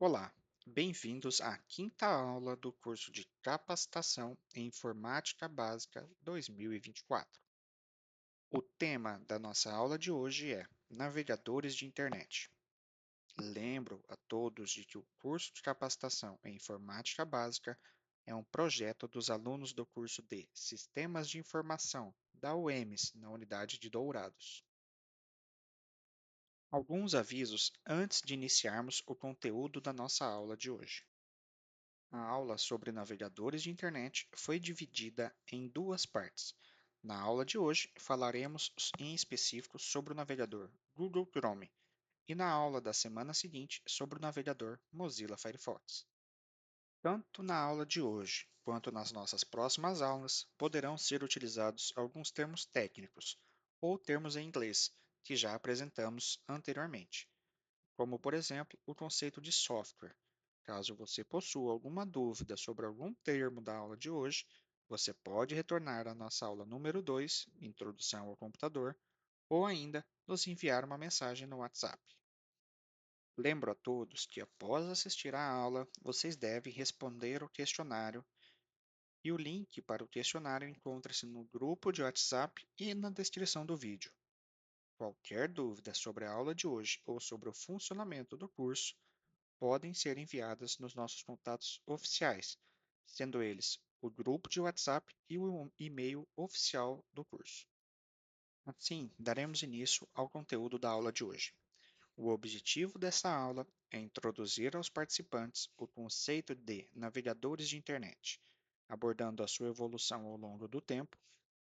Olá, bem-vindos à quinta aula do curso de Capacitação em Informática Básica 2024. O tema da nossa aula de hoje é Navegadores de Internet. Lembro a todos de que o curso de Capacitação em Informática Básica é um projeto dos alunos do curso de Sistemas de Informação da UEMS, na unidade de Dourados. Alguns avisos antes de iniciarmos o conteúdo da nossa aula de hoje. A aula sobre navegadores de internet foi dividida em duas partes. Na aula de hoje, falaremos em específico sobre o navegador Google Chrome e na aula da semana seguinte sobre o navegador Mozilla Firefox. Tanto na aula de hoje quanto nas nossas próximas aulas poderão ser utilizados alguns termos técnicos ou termos em inglês que já apresentamos anteriormente, como por exemplo o conceito de software. Caso você possua alguma dúvida sobre algum termo da aula de hoje, você pode retornar à nossa aula número 2, Introdução ao Computador, ou ainda nos enviar uma mensagem no WhatsApp. Lembro a todos que após assistir à aula, vocês devem responder o questionário e o link para o questionário encontra-se no grupo de WhatsApp e na descrição do vídeo. Qualquer dúvida sobre a aula de hoje ou sobre o funcionamento do curso, podem ser enviadas nos nossos contatos oficiais, sendo eles o grupo de WhatsApp e o e-mail oficial do curso. Assim, daremos início ao conteúdo da aula de hoje. O objetivo dessa aula é introduzir aos participantes o conceito de navegadores de internet, abordando a sua evolução ao longo do tempo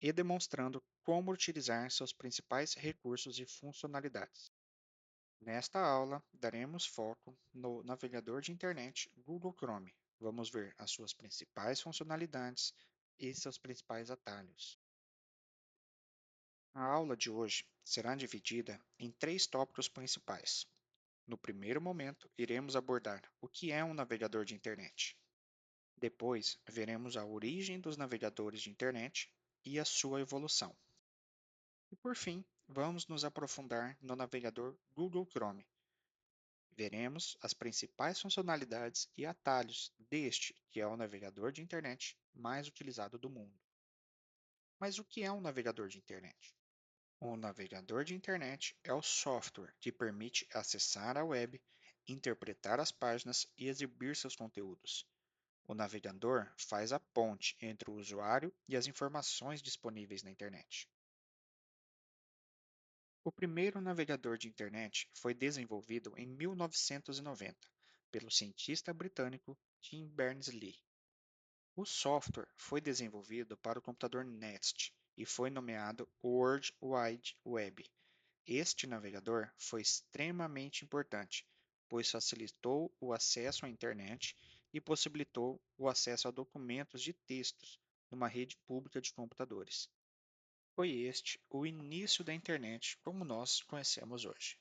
e demonstrando como utilizar seus principais recursos e funcionalidades. Nesta aula, daremos foco no navegador de internet Google Chrome. Vamos ver as suas principais funcionalidades e seus principais atalhos. A aula de hoje será dividida em três tópicos principais. No primeiro momento, iremos abordar o que é um navegador de internet. Depois, veremos a origem dos navegadores de internet e a sua evolução. E por fim, vamos nos aprofundar no navegador Google Chrome. Veremos as principais funcionalidades e atalhos deste, que é o navegador de internet mais utilizado do mundo. Mas o que é um navegador de internet? Um navegador de internet é o software que permite acessar a web, interpretar as páginas e exibir seus conteúdos. O navegador faz a ponte entre o usuário e as informações disponíveis na internet. O primeiro navegador de internet foi desenvolvido em 1990 pelo cientista britânico Tim Berners-Lee. O software foi desenvolvido para o computador NeXT e foi nomeado World Wide Web. Este navegador foi extremamente importante, pois facilitou o acesso à internet e possibilitou o acesso a documentos de textos numa rede pública de computadores. Foi este o início da internet como nós conhecemos hoje.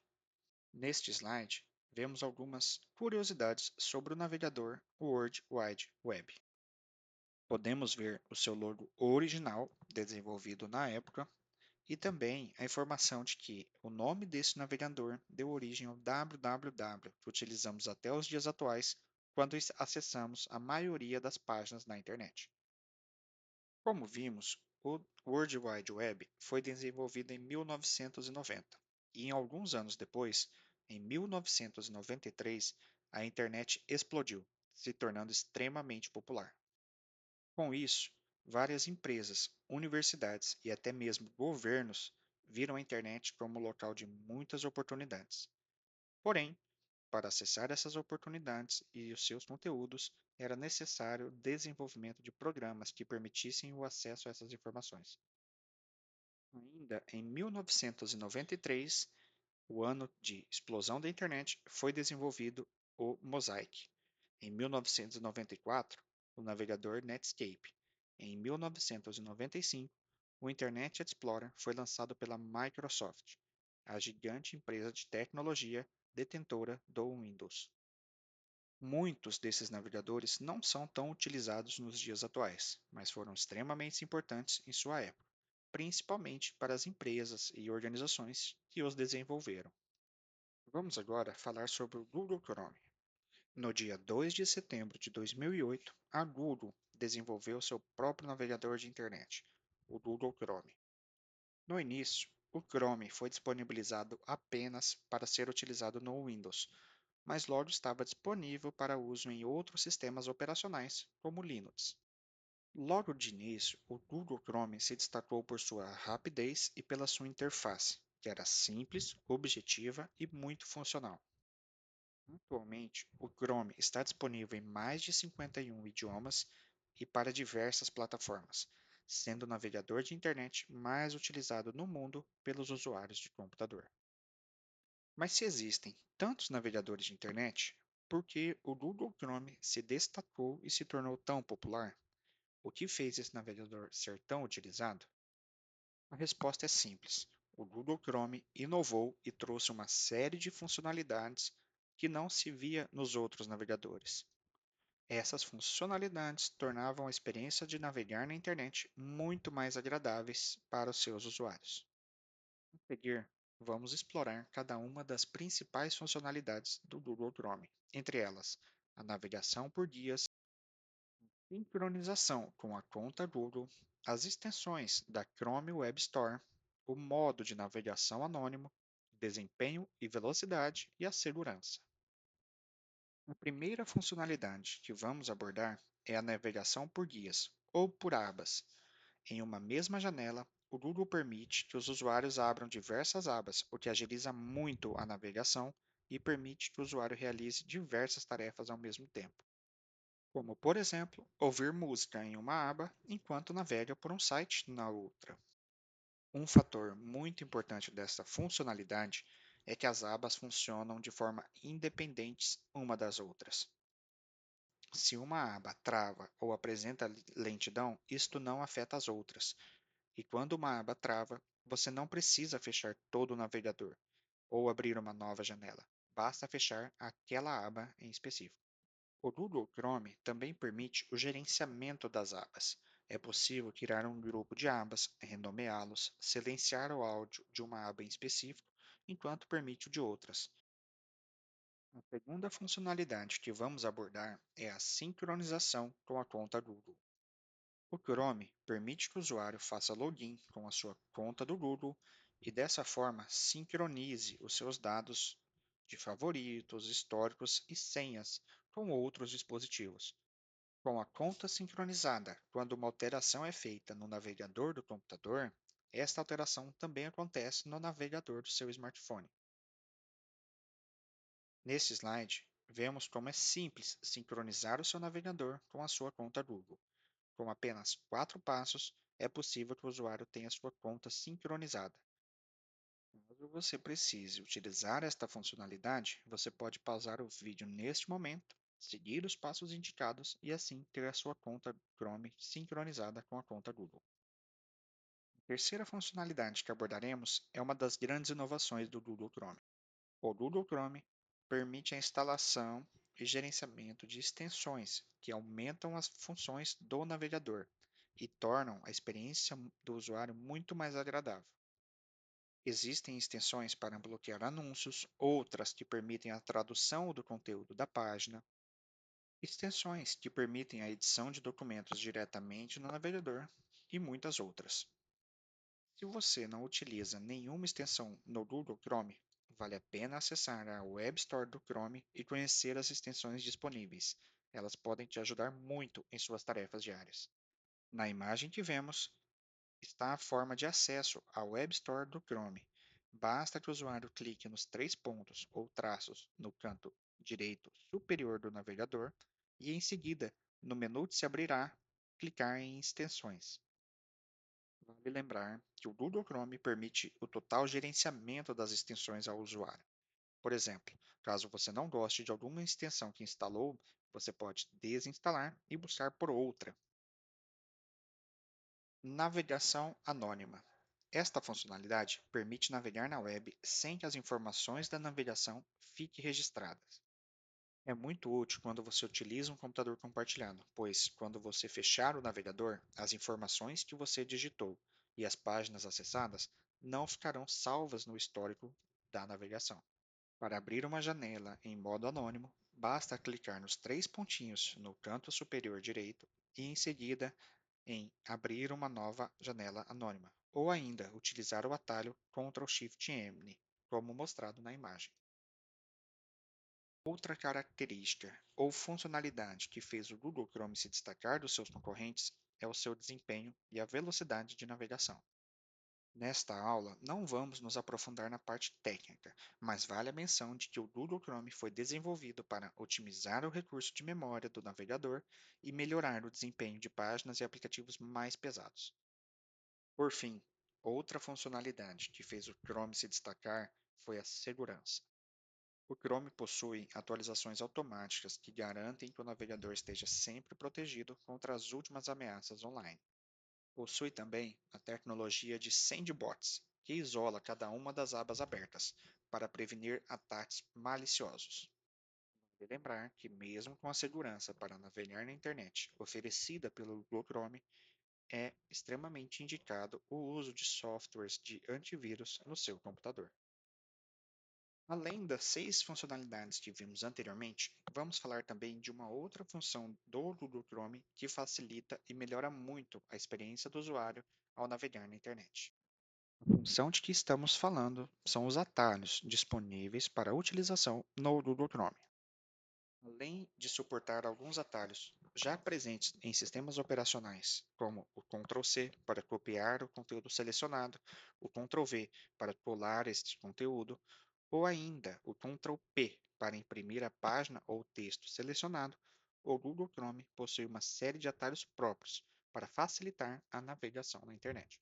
Neste slide, vemos algumas curiosidades sobre o navegador World Wide Web. Podemos ver o seu logo original, desenvolvido na época, e também a informação de que o nome desse navegador deu origem ao www, que utilizamos até os dias atuais quando acessamos a maioria das páginas na internet. Como vimos, o World Wide Web foi desenvolvido em 1990 e, em alguns anos depois, em 1993, a internet explodiu, se tornando extremamente popular. Com isso, várias empresas, universidades e até mesmo governos viram a internet como local de muitas oportunidades. Porém, para acessar essas oportunidades e os seus conteúdos, era necessário o desenvolvimento de programas que permitissem o acesso a essas informações. Ainda em 1993, o ano de explosão da internet, foi desenvolvido o Mosaic. Em 1994, o navegador Netscape. Em 1995, o Internet Explorer foi lançado pela Microsoft, a gigante empresa de tecnologia detentora do Windows. Muitos desses navegadores não são tão utilizados nos dias atuais, mas foram extremamente importantes em sua época, principalmente para as empresas e organizações que os desenvolveram. Vamos agora falar sobre o Google Chrome. No dia 2 de setembro de 2008, a Google desenvolveu seu próprio navegador de internet, o Google Chrome. No início, o Chrome foi disponibilizado apenas para ser utilizado no Windows, mas logo estava disponível para uso em outros sistemas operacionais, como Linux. Logo de início, o Google Chrome se destacou por sua rapidez e pela sua interface, que era simples, objetiva e muito funcional. Atualmente, o Chrome está disponível em mais de 51 idiomas e para diversas plataformas, sendo o navegador de internet mais utilizado no mundo pelos usuários de computador. Mas se existem tantos navegadores de internet, por que o Google Chrome se destacou e se tornou tão popular? O que fez esse navegador ser tão utilizado? A resposta é simples. O Google Chrome inovou e trouxe uma série de funcionalidades que não se via nos outros navegadores. Essas funcionalidades tornavam a experiência de navegar na internet muito mais agradáveis para os seus usuários. A seguir, vamos explorar cada uma das principais funcionalidades do Google Chrome, entre elas a navegação por guias, sincronização com a conta Google, as extensões da Chrome Web Store, o modo de navegação anônimo, desempenho e velocidade e a segurança. A primeira funcionalidade que vamos abordar é a navegação por guias ou por abas. Em uma mesma janela, o Google permite que os usuários abram diversas abas, o que agiliza muito a navegação e permite que o usuário realize diversas tarefas ao mesmo tempo, como, por exemplo, ouvir música em uma aba enquanto navega por um site na outra. Um fator muito importante dessa funcionalidade é que as abas funcionam de forma independentes uma das outras. Se uma aba trava ou apresenta lentidão, isto não afeta as outras. E quando uma aba trava, você não precisa fechar todo o navegador ou abrir uma nova janela. Basta fechar aquela aba em específico. O Google Chrome também permite o gerenciamento das abas. É possível criar um grupo de abas, renomeá-los, silenciar o áudio de uma aba em específico, enquanto permite o de outras. A segunda funcionalidade que vamos abordar é a sincronização com a conta Google. O Chrome permite que o usuário faça login com a sua conta do Google e dessa forma sincronize os seus dados de favoritos, históricos e senhas com outros dispositivos. Com a conta sincronizada, quando uma alteração é feita no navegador do computador, esta alteração também acontece no navegador do seu smartphone. Neste slide, vemos como é simples sincronizar o seu navegador com a sua conta Google. Com apenas 4 passos, é possível que o usuário tenha sua conta sincronizada. Caso você precise utilizar esta funcionalidade, você pode pausar o vídeo neste momento, seguir os passos indicados e assim ter a sua conta Chrome sincronizada com a conta Google. A terceira funcionalidade que abordaremos é uma das grandes inovações do Google Chrome. O Google Chrome permite a instalação e gerenciamento de extensões que aumentam as funções do navegador e tornam a experiência do usuário muito mais agradável. Existem extensões para bloquear anúncios, outras que permitem a tradução do conteúdo da página, extensões que permitem a edição de documentos diretamente no navegador e muitas outras. Se você não utiliza nenhuma extensão no Google Chrome, vale a pena acessar a Web Store do Chrome e conhecer as extensões disponíveis. Elas podem te ajudar muito em suas tarefas diárias. Na imagem que vemos, está a forma de acesso à Web Store do Chrome. Basta que o usuário clique nos três pontos ou traços no canto direito superior do navegador e, em seguida, no menu que se abrirá, clicar em Extensões. Vale lembrar que o Google Chrome permite o total gerenciamento das extensões ao usuário. Por exemplo, caso você não goste de alguma extensão que instalou, você pode desinstalar e buscar por outra. Navegação anônima. Esta funcionalidade permite navegar na web sem que as informações da navegação fiquem registradas. É muito útil quando você utiliza um computador compartilhado, pois, quando você fechar o navegador, as informações que você digitou e as páginas acessadas não ficarão salvas no histórico da navegação. Para abrir uma janela em modo anônimo, Basta clicar nos três pontinhos no canto superior direito e, em seguida, em abrir uma nova janela anônima, ou ainda utilizar o atalho Ctrl Shift N, como mostrado na imagem. Outra característica ou funcionalidade que fez o Google Chrome se destacar dos seus concorrentes é o seu desempenho e a velocidade de navegação. Nesta aula, não vamos nos aprofundar na parte técnica, mas vale a menção de que o Google Chrome foi desenvolvido para otimizar o recurso de memória do navegador e melhorar o desempenho de páginas e aplicativos mais pesados. Por fim, outra funcionalidade que fez o Chrome se destacar foi a segurança. O Chrome possui atualizações automáticas que garantem que o navegador esteja sempre protegido contra as últimas ameaças online. Possui também a tecnologia de sandbox, que isola cada uma das abas abertas para prevenir ataques maliciosos. E lembrar que, mesmo com a segurança para navegar na internet oferecida pelo Google Chrome, é extremamente indicado o uso de softwares de antivírus no seu computador. Além das seis funcionalidades que vimos anteriormente, vamos falar também de uma outra função do Google Chrome que facilita e melhora muito a experiência do usuário ao navegar na internet. A função de que estamos falando são os atalhos disponíveis para utilização no Google Chrome. Além de suportar alguns atalhos já presentes em sistemas operacionais, como o Ctrl+C para copiar o conteúdo selecionado, o Ctrl+V para pular este conteúdo, ou ainda o Ctrl+P para imprimir a página ou texto selecionado, o Google Chrome possui uma série de atalhos próprios para facilitar a navegação na internet.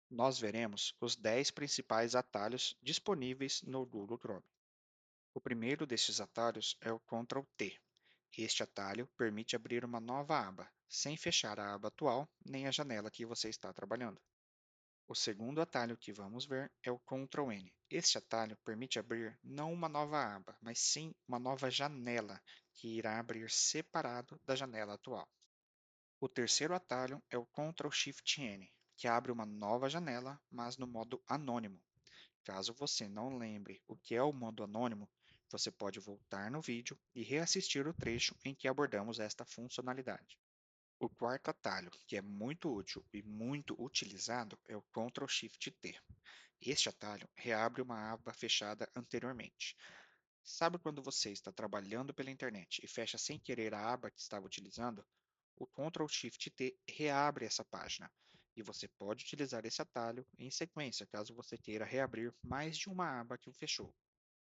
Nós veremos os 10 principais atalhos disponíveis no Google Chrome. O primeiro destes atalhos é o Ctrl+T. Este atalho permite abrir uma nova aba, sem fechar a aba atual nem a janela que você está trabalhando. O segundo atalho que vamos ver é o Ctrl+N. Este atalho permite abrir não uma nova aba, mas sim uma nova janela, que irá abrir separado da janela atual. O terceiro atalho é o Ctrl+Shift+N, que abre uma nova janela, mas no modo anônimo. Caso você não lembre o que é o modo anônimo, você pode voltar no vídeo e reassistir o trecho em que abordamos esta funcionalidade. O quarto atalho, que é muito útil e muito utilizado, é o Ctrl+Shift+T. Este atalho reabre uma aba fechada anteriormente. Sabe quando você está trabalhando pela internet e fecha sem querer a aba que estava utilizando? O Ctrl+Shift+T reabre essa página, e você pode utilizar esse atalho em sequência caso você queira reabrir mais de uma aba que o fechou.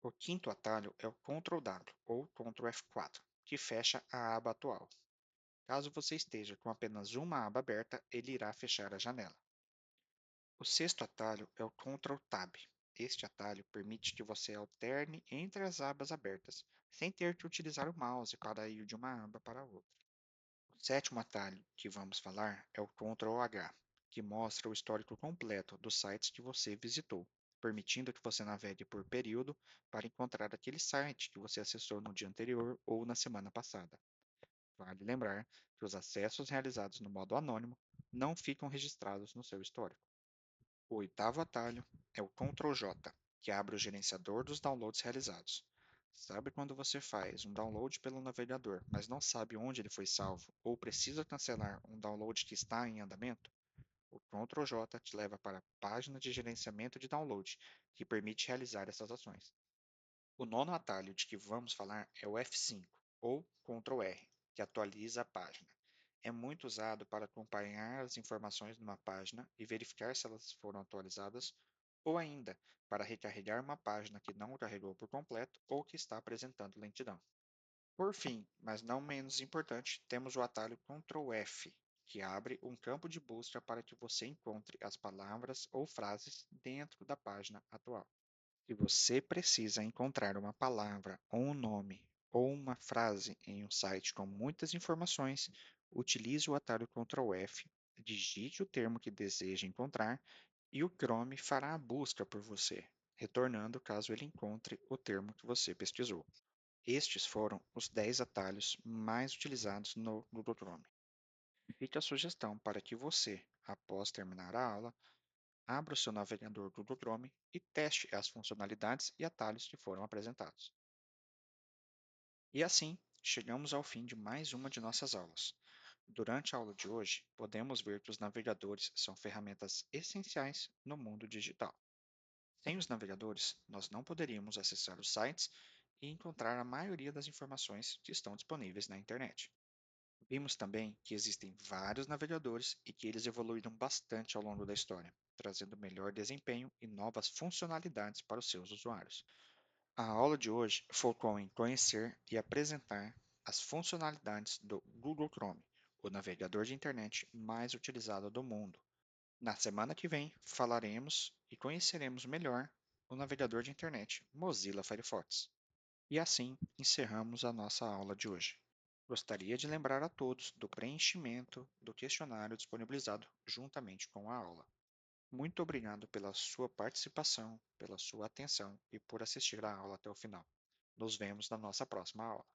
O quinto atalho é o Ctrl+W ou Ctrl+F4, que fecha a aba atual. Caso você esteja com apenas uma aba aberta, ele irá fechar a janela. O sexto atalho é o Ctrl+Tab. Este atalho permite que você alterne entre as abas abertas, sem ter que utilizar o mouse para ir de uma aba para outra. O sétimo atalho que vamos falar é o Ctrl+H, que mostra o histórico completo dos sites que você visitou, permitindo que você navegue por período para encontrar aquele site que você acessou no dia anterior ou na semana passada. Vale lembrar que os acessos realizados no modo anônimo não ficam registrados no seu histórico. O oitavo atalho é o Ctrl+J, que abre o gerenciador dos downloads realizados. Sabe quando você faz um download pelo navegador, mas não sabe onde ele foi salvo, ou precisa cancelar um download que está em andamento? O Ctrl+J te leva para a página de gerenciamento de download, que permite realizar essas ações. O nono atalho de que vamos falar é o F5, ou Ctrl+R, que atualiza a página. É muito usado para acompanhar as informações numa página e verificar se elas foram atualizadas, ou ainda para recarregar uma página que não carregou por completo ou que está apresentando lentidão. Por fim, mas não menos importante, temos o atalho Ctrl+F, que abre um campo de busca para que você encontre as palavras ou frases dentro da página atual. Se você precisa encontrar uma palavra, ou um nome, ou uma frase em um site com muitas informações, utilize o atalho Ctrl+F, digite o termo que deseja encontrar e o Chrome fará a busca por você, retornando caso ele encontre o termo que você pesquisou. Estes foram os 10 atalhos mais utilizados no Google Chrome. Fica a sugestão para que você, após terminar a aula, abra o seu navegador Google Chrome e teste as funcionalidades e atalhos que foram apresentados. E assim, chegamos ao fim de mais uma de nossas aulas. Durante a aula de hoje, podemos ver que os navegadores são ferramentas essenciais no mundo digital. Sem os navegadores, nós não poderíamos acessar os sites e encontrar a maioria das informações que estão disponíveis na internet. Vimos também que existem vários navegadores e que eles evoluíram bastante ao longo da história, trazendo melhor desempenho e novas funcionalidades para os seus usuários. A aula de hoje focou em conhecer e apresentar as funcionalidades do Google Chrome, o navegador de internet mais utilizado do mundo. Na semana que vem, falaremos e conheceremos melhor o navegador de internet Mozilla Firefox. E assim encerramos a nossa aula de hoje. Gostaria de lembrar a todos do preenchimento do questionário disponibilizado juntamente com a aula. Muito obrigado pela sua participação, pela sua atenção e por assistir à aula até o final. Nos vemos na nossa próxima aula.